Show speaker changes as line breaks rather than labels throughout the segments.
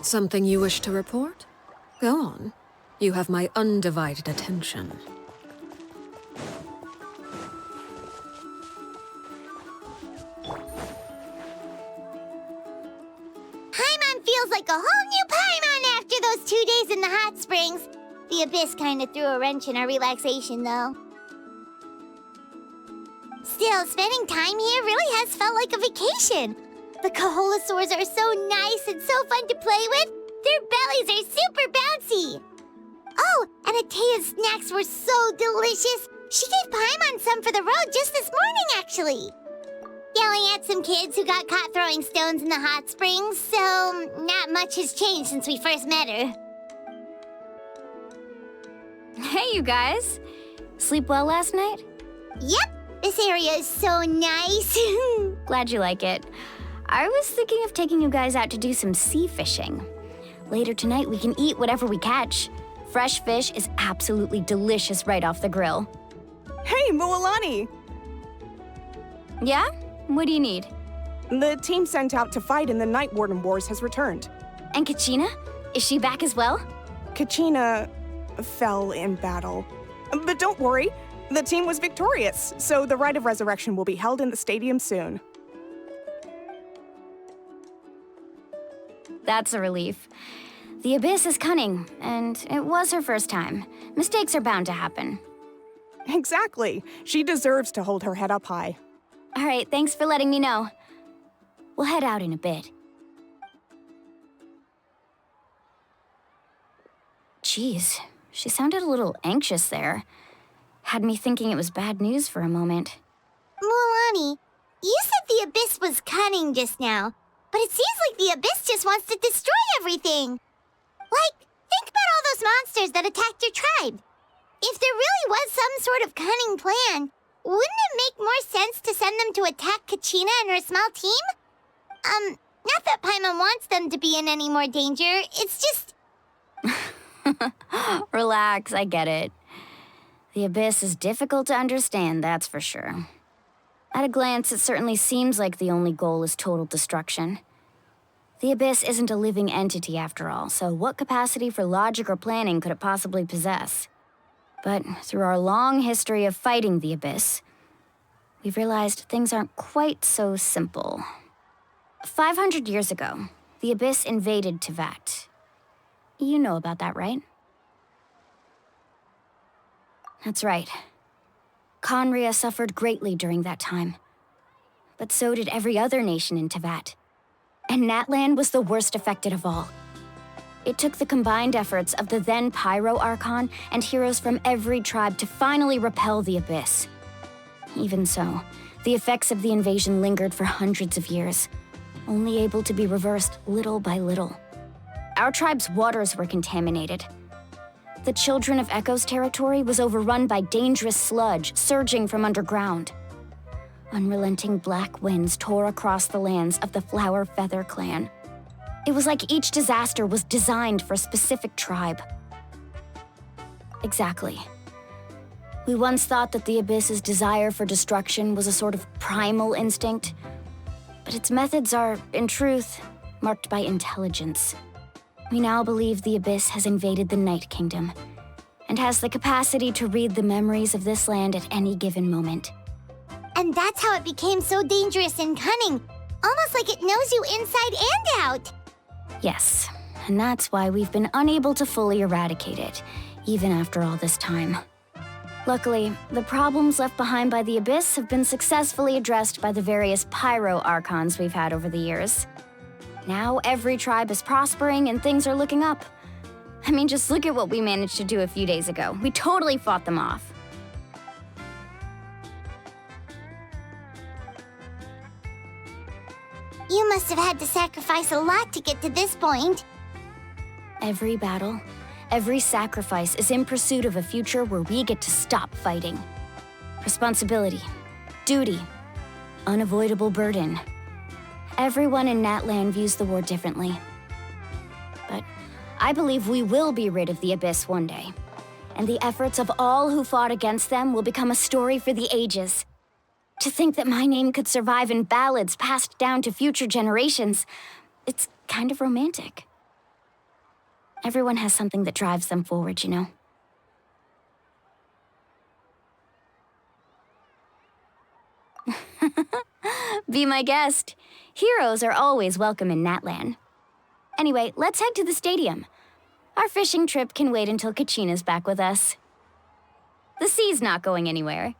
Something you wish to report? Go on. You have my undivided attention.
Paimon feels like a whole new Paimon after those 2 days in the hot springs. The Abyss kinda threw a wrench in our relaxation, though. Still, spending time here really has felt like a vacation. The Kaholosaurs are so nice and so fun to play with. Their bellies are super bouncy. Oh, and Atea's snacks were so delicious. She gave Paimon some for the road just this morning, actually. Yelling at some kids who got caught throwing stones in the hot springs, so not much has changed since we first met her.
Hey, you guys. Sleep well last night?
Yep, this area is so nice.
Glad you like it. I was thinking of taking you guys out to do some sea fishing. Later tonight, we can eat whatever we catch. Fresh fish is absolutely delicious right off the grill.
Hey, Mualani!
Yeah? What do you need?
The team sent out to fight in the Night Warden Wars has returned.
And Kachina? Is she back as well?
Kachina fell in battle. But don't worry, the team was victorious, so the Rite of Resurrection will be held in the stadium soon.
That's a relief. The Abyss is cunning, and it was her first time. Mistakes are bound to happen.
Exactly. She deserves to hold her head up high.
All right, thanks for letting me know. We'll head out in a bit. Jeez, she sounded a little anxious there. Had me thinking it was bad news for a moment.
Mualani, you said the Abyss was cunning just now, but it seems like the Abyss just wants to destroy everything. Like, think about all those monsters that attacked your tribe. If there really was some sort of cunning plan, wouldn't it make more sense to send them to attack Kachina and her small team? Not that Paimon wants them to be in any more danger, it's just...
Relax, I get it. The Abyss is difficult to understand, that's for sure. At a glance, it certainly seems like the only goal is total destruction. The Abyss isn't a living entity after all, so what capacity for logic or planning could it possibly possess? But through our long history of fighting the Abyss, we've realized things aren't quite so simple. 500 years ago, the Abyss invaded Teyvat. You know about that, right? That's right. Khaenri'ah suffered greatly during that time. But so did every other nation in Teyvat. And Natlan was the worst affected of all. It took the combined efforts of the then Pyro Archon and heroes from every tribe to finally repel the Abyss. Even so, the effects of the invasion lingered for hundreds of years, only able to be reversed little by little. Our tribe's waters were contaminated. The Children of Echo's territory was overrun by dangerous sludge surging from underground. Unrelenting black winds tore across the lands of the Flower Feather clan. It was like each disaster was designed for a specific tribe. Exactly. We once thought that the Abyss's desire for destruction was a sort of primal instinct, but its methods are, in truth, marked by intelligence. We now believe the Abyss has invaded the Night Kingdom, and has the capacity to read the memories of this land at any given moment.
And that's how it became so dangerous and cunning, almost like it knows you inside and out.
Yes, and that's why we've been unable to fully eradicate it, even after all this time. Luckily, the problems left behind by the Abyss have been successfully addressed by the various Pyro Archons we've had over the years. Now every tribe is prospering and things are looking up. I mean, just look at what we managed to do a few days ago. We totally fought them off.
You must have had to sacrifice a lot to get to this point.
Every battle, every sacrifice is in pursuit of a future where we get to stop fighting. Responsibility, duty, unavoidable burden. Everyone in Natlan views the war differently. But I believe we will be rid of the Abyss one day, and the efforts of all who fought against them will become a story for the ages. To think that my name could survive in ballads passed down to future generations, it's kind of romantic. Everyone has something that drives them forward, you know? Be my guest. Heroes are always welcome in Natlan. Anyway, let's head to the stadium. Our fishing trip can wait until Kachina's back with us. The sea's not going anywhere.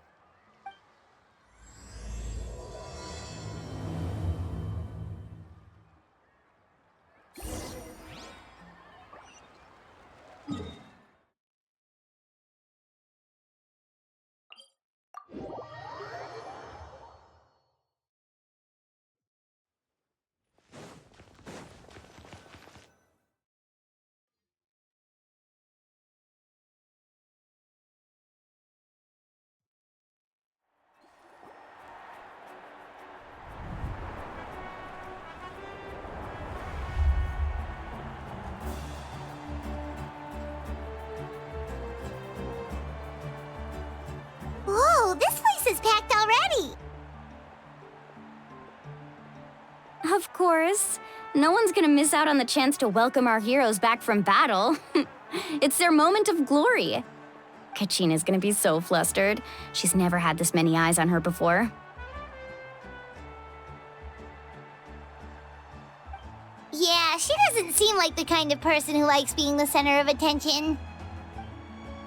Whoa, this place is packed already!
Of course. No one's gonna miss out on the chance to welcome our heroes back from battle. It's their moment of glory. Kachina's gonna be so flustered. She's never had this many eyes on her before.
Yeah, she doesn't seem like the kind of person who likes being the center of attention.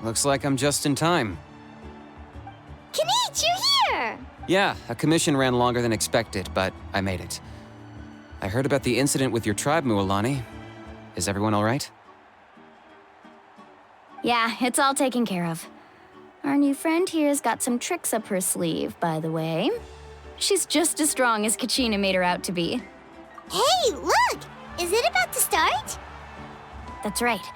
Looks like I'm just in time.
Kanich, you're here!
Yeah, a commission ran longer than expected, but I made it. I heard about the incident with your tribe, Mualani. Is everyone all right?
Yeah, it's all taken care of. Our new friend here's got some tricks up her sleeve, by the way. She's just as strong as Kachina made her out to be.
Hey, look! Is it about to start?
That's right.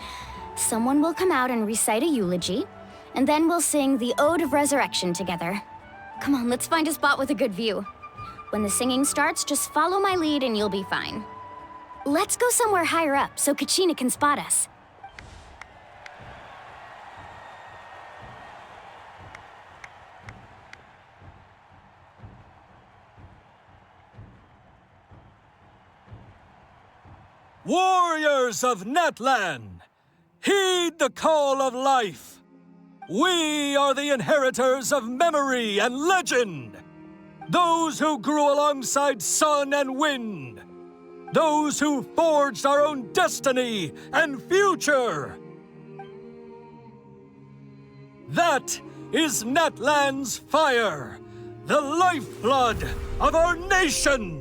Someone will come out and recite a eulogy, and then we'll sing the Ode of Resurrection together. Come on, let's find a spot with a good view. When the singing starts, just follow my lead and you'll be fine. Let's go somewhere higher up so Kachina can spot us.
Warriors of Natlan, heed the call of life. We are the inheritors of memory and legend. Those who grew alongside sun and wind. Those who forged our own destiny and future. That is Natlan's fire, the lifeblood of our nation.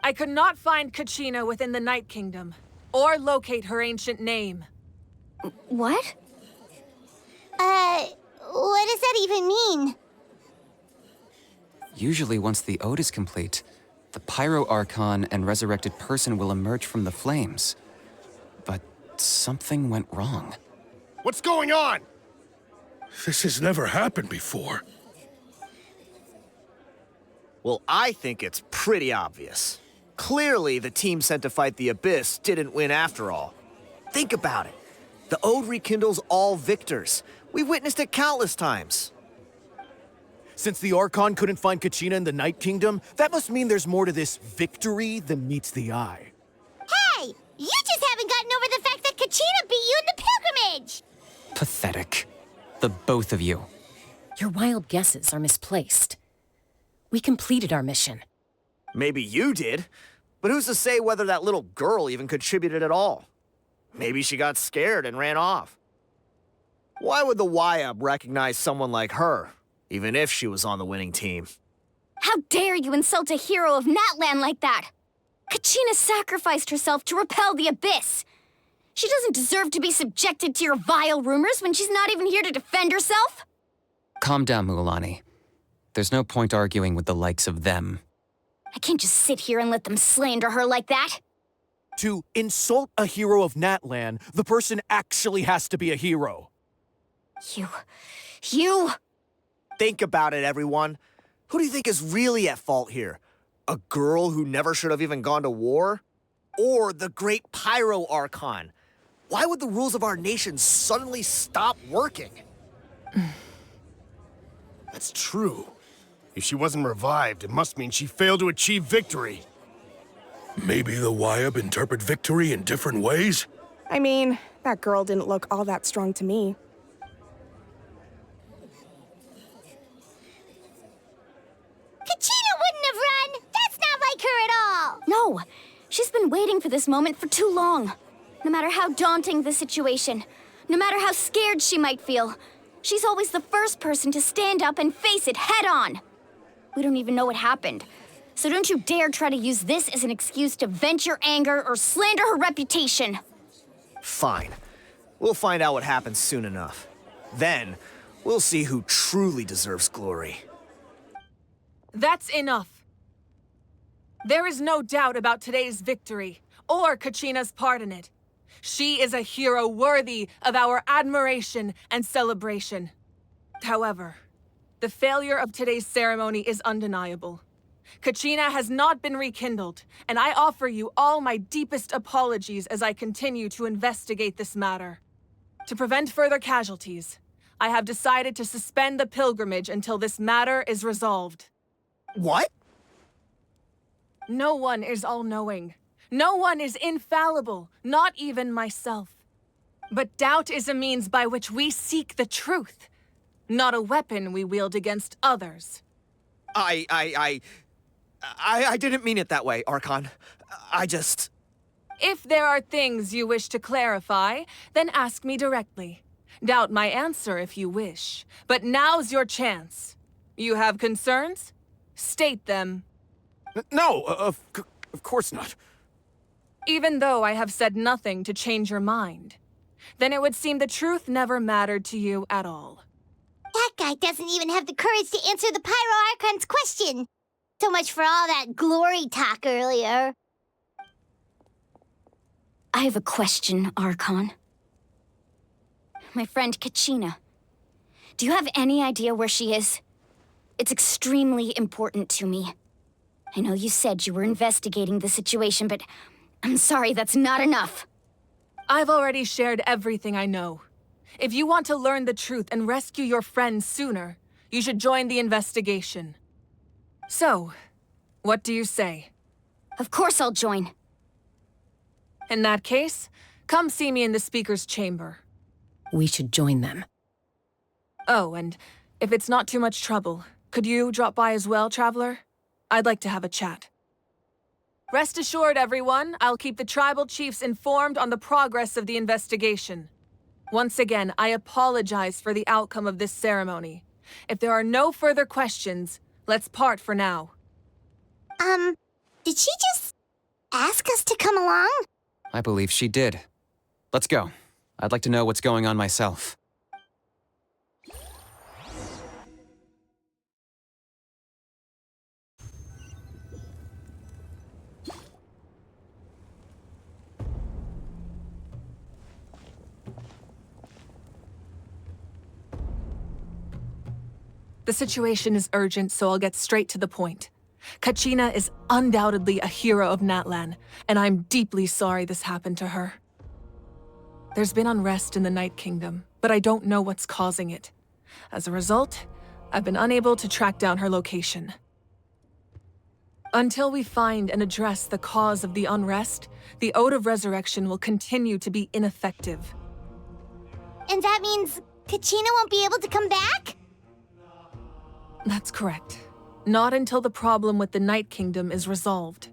I could not find Kachina within the Night Kingdom, or locate her ancient name.
What?
What does that even mean?
Usually once the ode is complete, the Pyro Archon and resurrected person will emerge from the flames. But something went wrong.
What's going on? This has never happened before.
Well, I think it's pretty obvious. Clearly, the team sent to fight the Abyss didn't win after all. Think about it. The Ode rekindles all victors. We've witnessed it countless times. Since the Archon couldn't find Kachina in the Night Kingdom, that must mean there's more to this victory than meets the eye.
Hey! You just haven't gotten over the fact that Kachina beat you in the pilgrimage!
Pathetic. The both of you.
Your wild guesses are misplaced. We completed our mission.
Maybe you did, but who's to say whether that little girl even contributed at all? Maybe she got scared and ran off. Why would the YUB recognize someone like her, even if she was on the winning team?
How dare you insult a hero of Natlan like that? Kachina sacrificed herself to repel the Abyss. She doesn't deserve to be subjected to your vile rumors when she's not even here to defend herself.
Calm down, Mualani. There's no point arguing with the likes of them.
I can't just sit here and let them slander her like that.
To insult a hero of Natlan, the person actually has to be a hero.
You...
Think about it, everyone. Who do you think is really at fault here? A girl who never should have even gone to war? Or the great Pyro Archon? Why would the rules of our nation suddenly stop working?
That's true. If she wasn't revived, it must mean she failed to achieve victory. Maybe the YUB interpret victory in different ways?
I mean, that girl didn't look all that strong to me.
Kachina wouldn't have run! That's not like her at all!
No, she's been waiting for this moment for too long. No matter how daunting the situation, no matter how scared she might feel, she's always the first person to stand up and face it head on. We don't even know what happened, so don't you dare try to use this as an excuse to vent your anger or slander her reputation.
Fine. We'll find out what happens soon enough. Then, we'll see who truly deserves glory.
That's enough. There is no doubt about today's victory, or Kachina's part in it. She is a hero worthy of our admiration and celebration. However, the failure of today's ceremony is undeniable. Kachina has not been rekindled, and I offer you all my deepest apologies as I continue to investigate this matter. To prevent further casualties, I have decided to suspend the pilgrimage until this matter is resolved.
What?
No one is all-knowing. No one is infallible, not even myself. But doubt is a means by which we seek the truth, not a weapon we wield against others.
I didn't mean it that way, Archon. I just...
If there are things you wish to clarify, then ask me directly. Doubt my answer if you wish, but now's your chance. You have concerns? State them.
No, of course not.
Even though I have said nothing to change your mind, then it would seem the truth never mattered to you at all.
That guy doesn't even have the courage to answer the Pyro Archon's question. So much for all that glory talk earlier.
I have a question, Archon. My friend Kachina. Do you have any idea where she is? It's extremely important to me. I know you said you were investigating the situation, but I'm sorry, that's not enough.
I've already shared everything I know. If you want to learn the truth and rescue your friend sooner, you should join the investigation. So, what do you say?
Of course I'll join.
In that case, come see me in the speaker's chamber.
We should join them.
Oh, and if it's not too much trouble, could you drop by as well, Traveler? I'd like to have a chat. Rest assured, everyone, I'll keep the tribal chiefs informed on the progress of the investigation. Once again, I apologize for the outcome of this ceremony. If there are no further questions, let's part for now.
Did she just ask us to come along?
I believe she did. Let's go. I'd like to know what's going on myself.
The situation is urgent, so I'll get straight to the point. Kachina is undoubtedly a hero of Natlan, and I'm deeply sorry this happened to her. There's been unrest in the Night Kingdom, but I don't know what's causing it. As a result, I've been unable to track down her location. Until we find and address the cause of the unrest, the Ode of Resurrection will continue to be ineffective.
And that means Kachina won't be able to come back?
That's correct. Not until the problem with the Night Kingdom is resolved.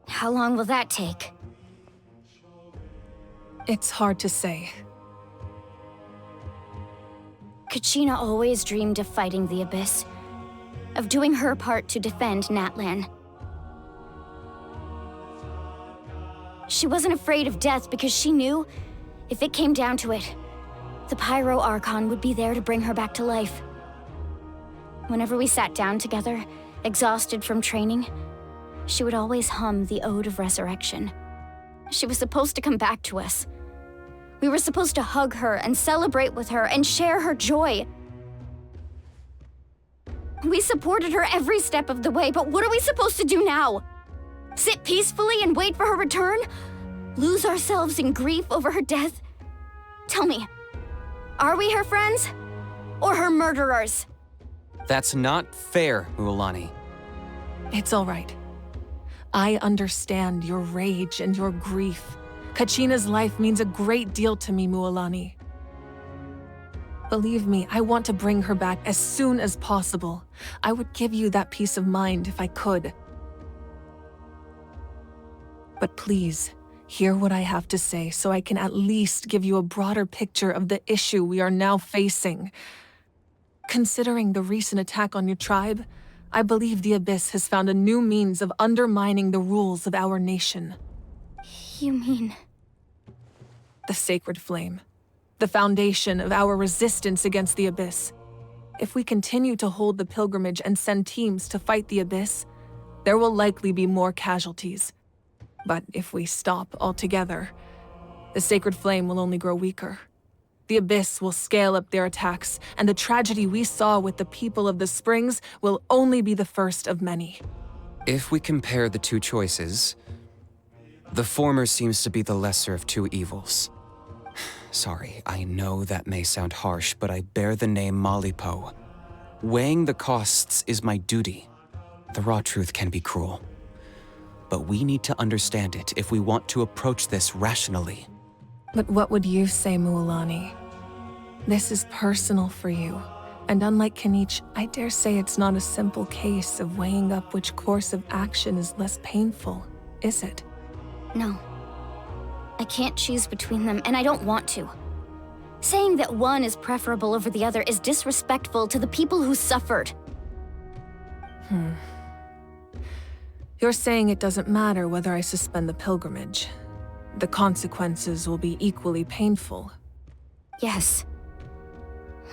How long will that take?
It's hard to say.
Kachina always dreamed of fighting the Abyss, of doing her part to defend Natlan. She wasn't afraid of death because she knew, if it came down to it, the Pyro Archon would be there to bring her back to life. Whenever we sat down together, exhausted from training, she would always hum the Ode of Resurrection. She was supposed to come back to us. We were supposed to hug her and celebrate with her and share her joy. We supported her every step of the way, but what are we supposed to do now? Sit peacefully and wait for her return? Lose ourselves in grief over her death? Tell me, are we her friends? Or her murderers?
That's not fair, Mualani.
It's all right. I understand your rage and your grief. Kachina's life means a great deal to me, Mualani. Believe me, I want to bring her back as soon as possible. I would give you that peace of mind if I could. But please, hear what I have to say so I can at least give you a broader picture of the issue we are now facing. Considering the recent attack on your tribe, I believe the Abyss has found a new means of undermining the rules of our nation.
You mean...
The Sacred Flame. The foundation of our resistance against the Abyss. If we continue to hold the pilgrimage and send teams to fight the Abyss, there will likely be more casualties. But if we stop altogether, the Sacred Flame will only grow weaker. The Abyss will scale up their attacks, and the tragedy we saw with the people of the Springs will only be the first of many.
If we compare the two choices, the former seems to be the lesser of two evils. Sorry, I know that may sound harsh, but I bear the name Malipo. Weighing the costs is my duty. The raw truth can be cruel. But we need to understand it if we want to approach this rationally.
But what would you say, Mualani? This is personal for you, and unlike Kanich, I dare say it's not a simple case of weighing up which course of action is less painful, is it?
No. I can't choose between them, and I don't want to. Saying that one is preferable over the other is disrespectful to the people who suffered.
You're saying it doesn't matter whether I suspend the pilgrimage. The consequences will be equally painful.
Yes.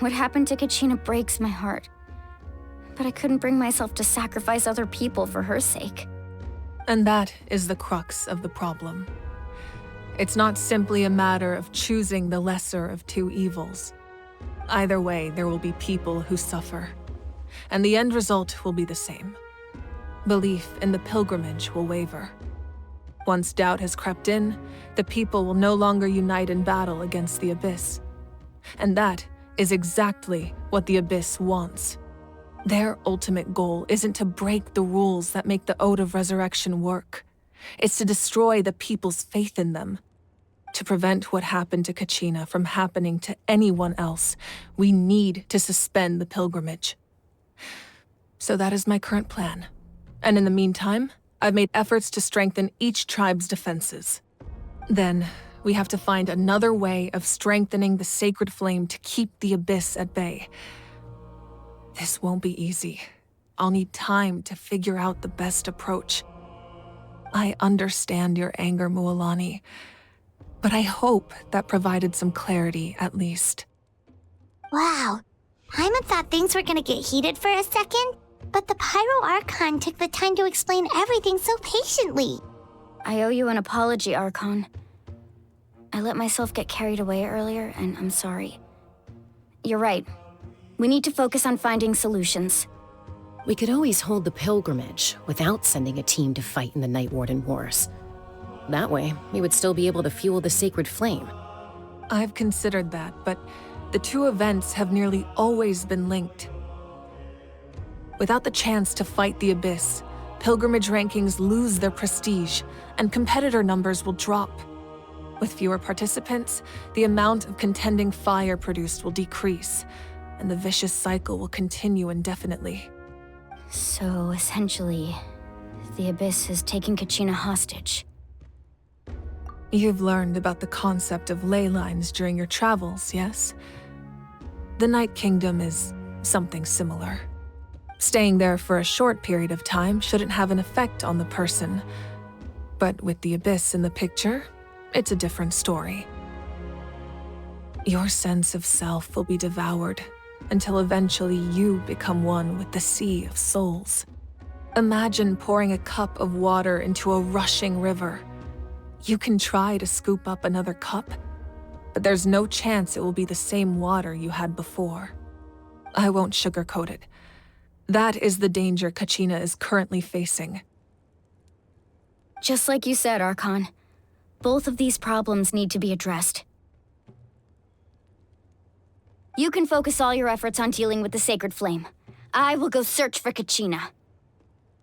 What happened to Kachina breaks my heart. But I couldn't bring myself to sacrifice other people for her sake.
And that is the crux of the problem. It's not simply a matter of choosing the lesser of two evils. Either way, there will be people who suffer. And the end result will be the same. Belief in the pilgrimage will waver. Once doubt has crept in, the people will no longer unite in battle against the Abyss. And that is exactly what the Abyss wants. Their ultimate goal isn't to break the rules that make the Ode of Resurrection work. It's to destroy the people's faith in them. To prevent what happened to Kachina from happening to anyone else, we need to suspend the pilgrimage. So that is my current plan. And in the meantime, I've made efforts to strengthen each tribe's defenses. Then, we have to find another way of strengthening the Sacred Flame to keep the Abyss at bay. This won't be easy. I'll need time to figure out the best approach. I understand your anger, Mualani, but I hope that provided some clarity at least.
Wow. Paimon thought things were gonna get heated for a second, but the Pyro Archon took the time to explain everything so patiently.
I owe you an apology, Archon. I let myself get carried away earlier, and I'm sorry. You're right. We need to focus on finding solutions.
We could always hold the pilgrimage without sending a team to fight in the Night Warden Wars. That way, we would still be able to fuel the Sacred Flame.
I've considered that, but The two events have nearly always been linked. Without the chance to fight the Abyss, pilgrimage rankings lose their prestige, and competitor numbers will drop. With fewer participants, the amount of contending fire produced will decrease, and the vicious cycle will continue indefinitely.
So, essentially, the Abyss is taking Kachina hostage.
You've learned about the concept of ley lines during your travels, yes? The Night Kingdom is something similar. Staying there for a short period of time shouldn't have an effect on the person. But with the Abyss in the picture, it's a different story. Your sense of self will be devoured until eventually you become one with the sea of souls. Imagine pouring a cup of water into a rushing river. You can try to scoop up another cup, but there's no chance it will be the same water you had before. I won't sugarcoat it. That is the danger Kachina is currently facing.
Just like you said, Archon. Both of these problems need to be addressed. You can focus all your efforts on dealing with the Sacred Flame. I will go search for Kachina.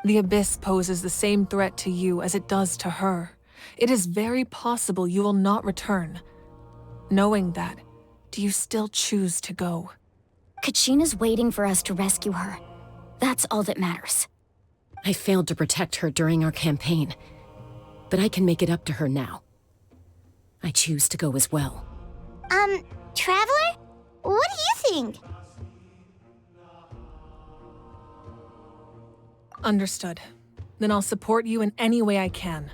The Abyss poses the same threat to you as it does to her. It is very possible you will not return. Knowing that, do you still choose to go?
Kachina's waiting for us to rescue her. That's all that matters.
I failed to protect her during our campaign, but I can make it up to her now. I choose to go as well.
Traveler? What do you think?
Understood. Then I'll support you in any way I can.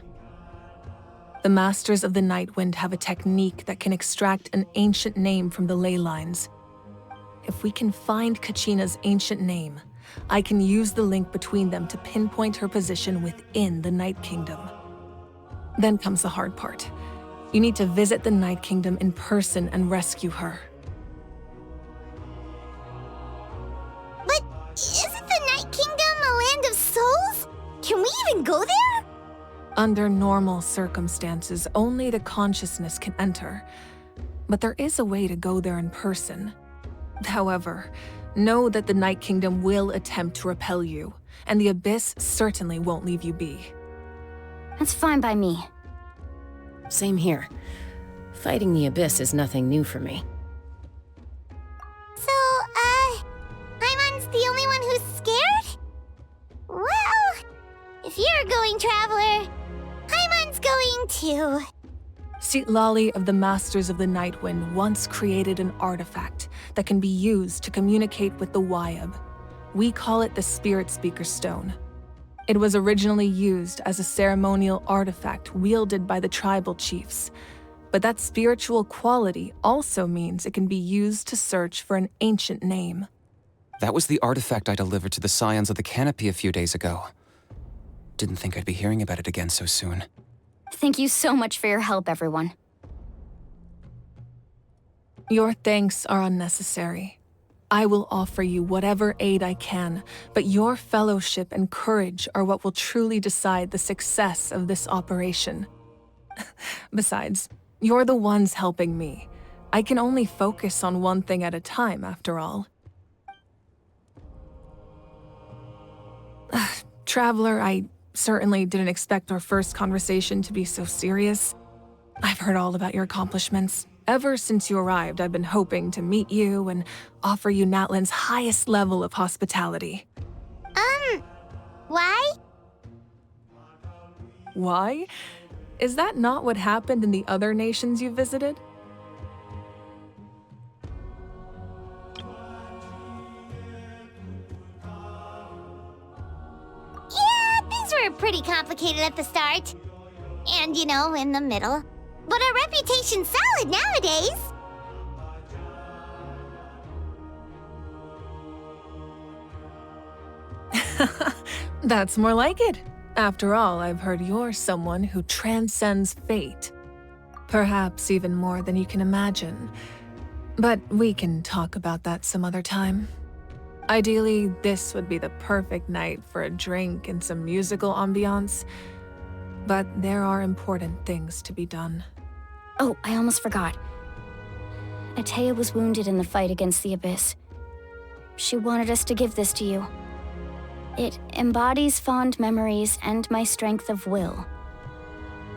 The Masters of the Nightwind have a technique that can extract an ancient name from the ley lines. If we can find Kachina's ancient name, I can use the link between them to pinpoint her position within the Night Kingdom. Then comes the hard part. You need to visit the Night Kingdom in person and rescue her.
But isn't the Night Kingdom a land of souls? Can we even go there?
Under normal circumstances, only the consciousness can enter. But there is a way to go there in person. However, know that the Night Kingdom will attempt to repel you, and the Abyss certainly won't leave you be.
That's fine by me.
Same here. Fighting the Abyss is nothing new for me.
So, Paimon's the only one who's scared? Well, if you're going, Traveler, Paimon's going too.
Citlali of the Masters of the Nightwind once created an artifact that can be used to communicate with the Wayab. We call it the Spirit Speaker Stone. It was originally used as a ceremonial artifact wielded by the tribal chiefs, but that spiritual quality also means it can be used to search for an ancient name.
That was the artifact I delivered to the Scions of the Canopy a few days ago. Didn't think I'd be hearing about it again so soon.
Thank you so much for your help, everyone.
Your thanks are unnecessary. I will offer you whatever aid I can, but your fellowship and courage are what will truly decide the success of this operation. Besides, you're the ones helping me. I can only focus on one thing at a time, after all. Traveler, I certainly didn't expect our first conversation to be so serious. I've heard all about your accomplishments. Ever since you arrived, I've been hoping to meet you and offer you Natlan's highest level of hospitality.
Why?
Why? Is that not what happened in the other nations you visited?
Yeah, things were pretty complicated at the start. And, you know, in the middle. But our reputation's solid nowadays.
That's more like it. After all, I've heard you're someone who transcends fate. Perhaps even more than you can imagine. But we can talk about that some other time. Ideally, this would be the perfect night for a drink and some musical ambiance. But there are important things to be done.
Oh, I almost forgot. Atea was wounded in the fight against the Abyss. She wanted us to give this to you. It embodies fond memories and my strength of will.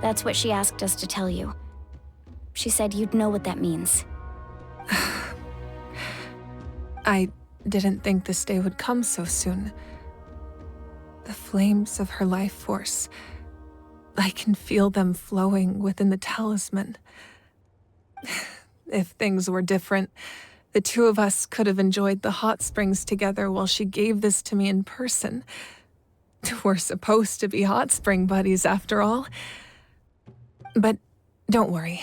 That's what she asked us to tell you. She said you'd know what that means.
I didn't think this day would come so soon. The flames of her life force. I can feel them flowing within the talisman. If things were different, the two of us could have enjoyed the hot springs together while she gave this to me in person. We're supposed to be hot spring buddies after all. But don't worry.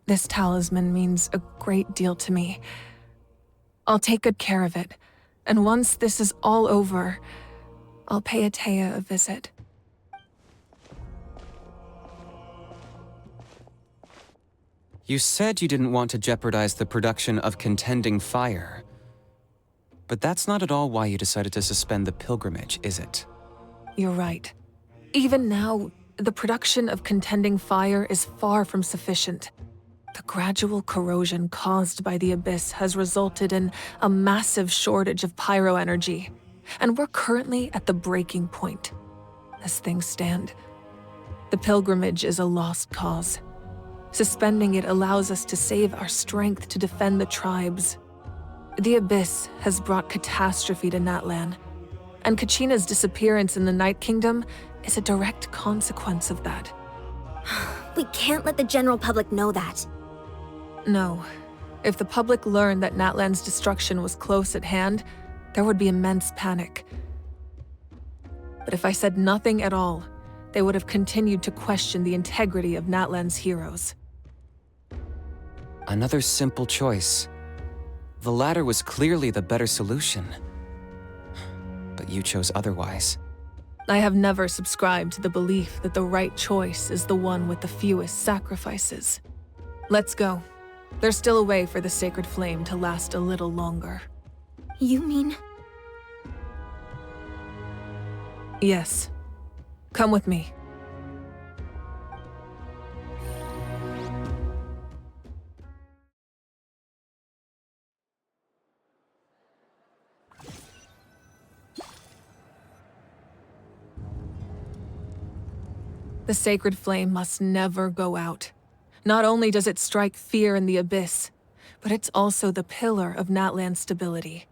This talisman means a great deal to me. I'll take good care of it, and once this is all over, I'll pay Atea a visit.
You said you didn't want to jeopardize the production of contending fire. But that's not at all why you decided to suspend the pilgrimage, is it?
You're right. Even now, the production of contending fire is far from sufficient. The gradual corrosion caused by the Abyss has resulted in a massive shortage of pyro energy, and we're currently at the breaking point. As things stand, the pilgrimage is a lost cause. Suspending it allows us to save our strength to defend the tribes. The Abyss has brought catastrophe to Natlan, and Kachina's disappearance in the Night Kingdom is a direct consequence of that.
We can't let the general public know that.
No. If the public learned that Natlan's destruction was close at hand, there would be immense panic. But if I said nothing at all, they would have continued to question the integrity of Natlan's heroes.
Another simple choice. The latter was clearly the better solution. But you chose otherwise.
I have never subscribed to the belief that the right choice is the one with the fewest sacrifices. Let's go. There's still a way for the sacred flame to last a little longer.
You mean?
Yes. Come with me. The sacred flame must never go out. Not only does it strike fear in the Abyss, but it's also the pillar of Natlan's stability.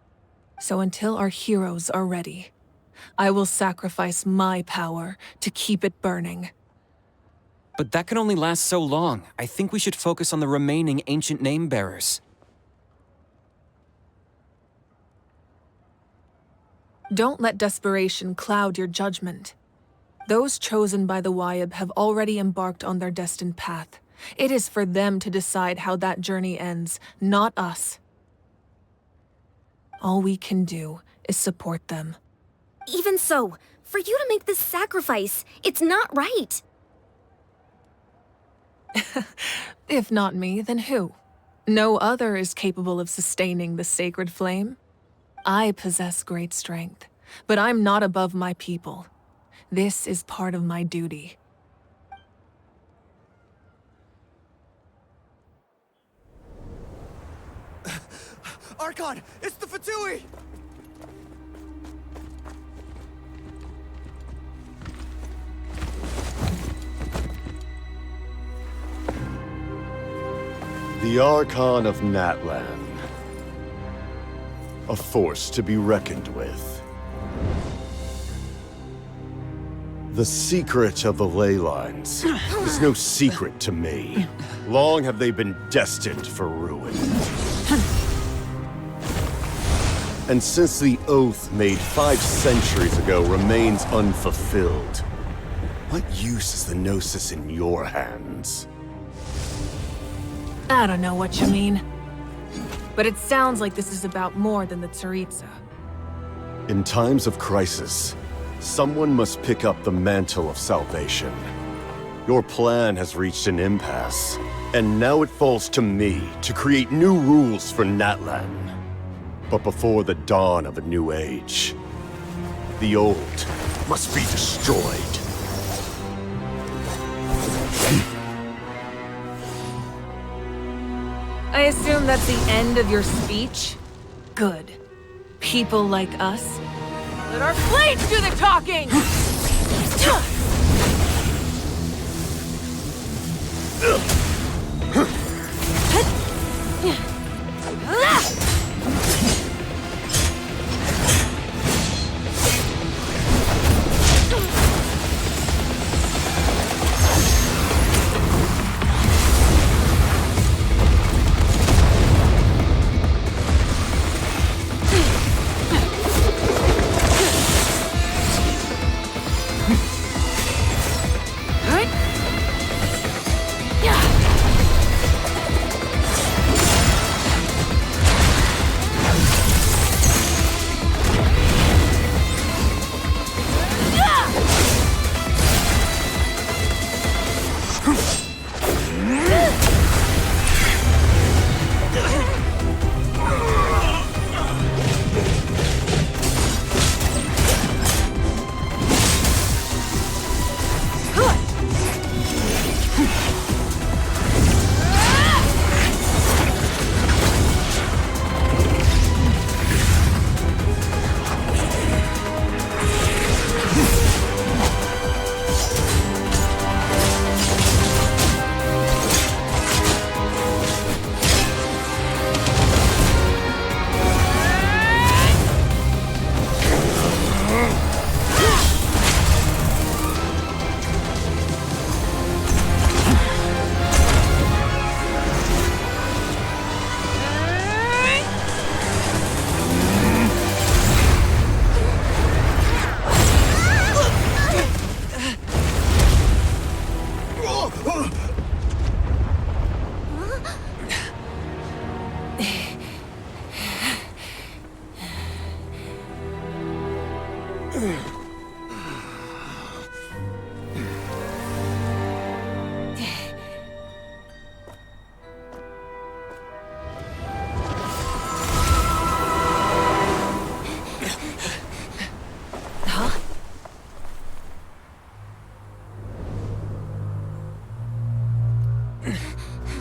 So until our heroes are ready, I will sacrifice my power to keep it burning.
But that can only last so long. I think we should focus on the remaining ancient name-bearers.
Don't let desperation cloud your judgment. Those chosen by the Wayab have already embarked on their destined path. It is for them to decide how that journey ends, not us. All we can do is support them.
Even so, for you to make this sacrifice, it's not right.
If not me, then who? No other is capable of sustaining the sacred flame. I possess great strength, but I'm not above my people. This is part of my duty.
Archon, it's the Fatui!
The Archon of Natlan. A force to be reckoned with. The secret of the ley lines is no secret to me. Long have they been destined for ruin. And since the oath made 5 centuries ago remains unfulfilled, what use is the Gnosis in your hands?
I don't know what you mean. But it sounds like this is about more than the Tsaritsa.
In times of crisis, someone must pick up the mantle of salvation. Your plan has reached an impasse, and now it falls to me to create new rules for Natlan. But before the dawn of a new age, the old must be destroyed.
I assume that's the end of your speech? Good. People like us. Let our blades do the talking!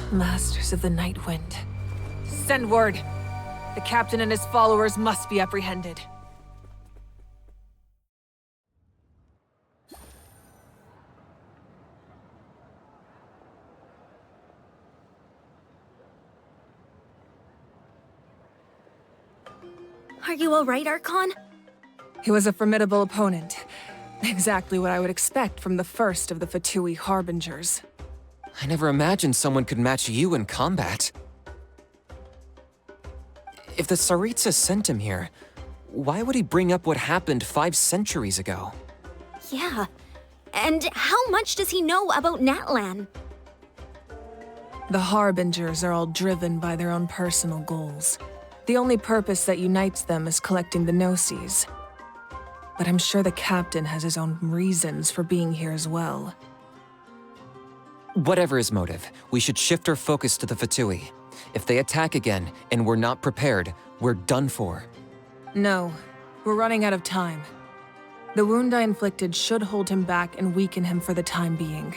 Masters of the Night Wind. Send word. The captain and his followers must be apprehended.
Are you all right, Archon?
He was a formidable opponent. Exactly what I would expect from the first of the Fatui Harbingers.
I never imagined someone could match you in combat. If the Tsaritsa sent him here, why would he bring up what happened 5 centuries ago?
Yeah. And how much does he know about Natlan?
The Harbingers are all driven by their own personal goals. The only purpose that unites them is collecting the Gnosis. But I'm sure the captain has his own reasons for being here as well.
Whatever his motive, we should shift our focus to the Fatui. If they attack again, and we're not prepared, we're done for.
No, we're running out of time. The wound I inflicted should hold him back and weaken him for the time being.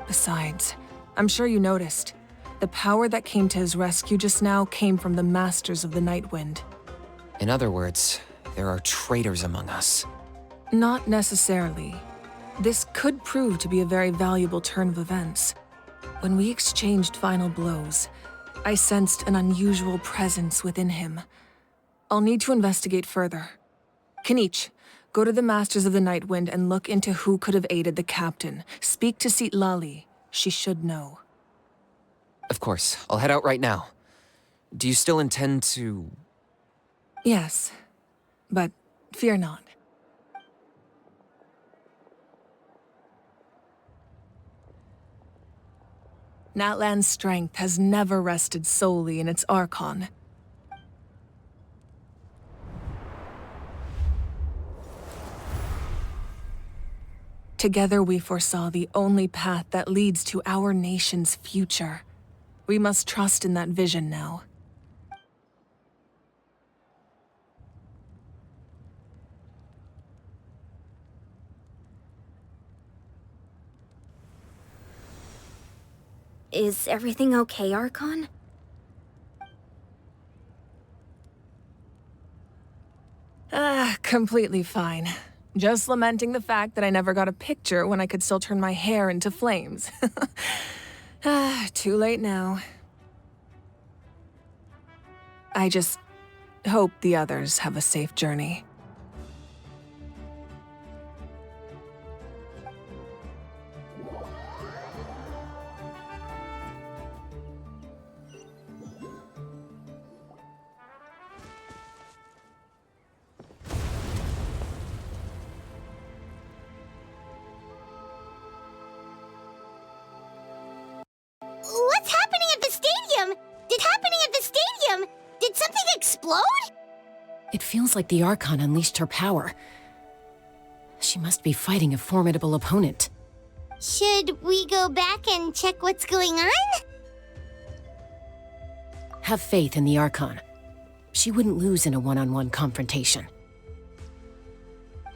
Besides, I'm sure you noticed, the power that came to his rescue just now came from the Masters of the Night Wind.
In other words, there are traitors among us.
Not necessarily. This could prove to be a very valuable turn of events. When we exchanged final blows, I sensed an unusual presence within him. I'll need to investigate further. Kinich, go to the Masters of the Night Wind and look into who could have aided the captain. Speak to Citlali. She should know.
Of course, I'll head out right now. Do you still intend to...
Yes, but fear not. Natlan's strength has never rested solely in its Archon. Together we foresaw the only path that leads to our nation's future. We must trust in that vision now.
Is everything okay, Archon?
Completely fine. Just lamenting the fact that I never got a picture when I could still turn my hair into flames. Too late now. I just hope the others have a safe journey.
What's happening at the stadium? Did something explode?
It feels like the Archon unleashed her power. She must be fighting a formidable opponent.
Should we go back and check what's going on?
Have faith in the Archon. She wouldn't lose in a one-on-one confrontation.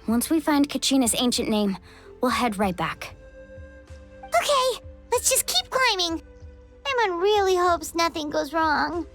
Once we find Kachina's ancient name, we'll head right back.
Okay, let's just keep climbing. Emon really hopes nothing goes wrong.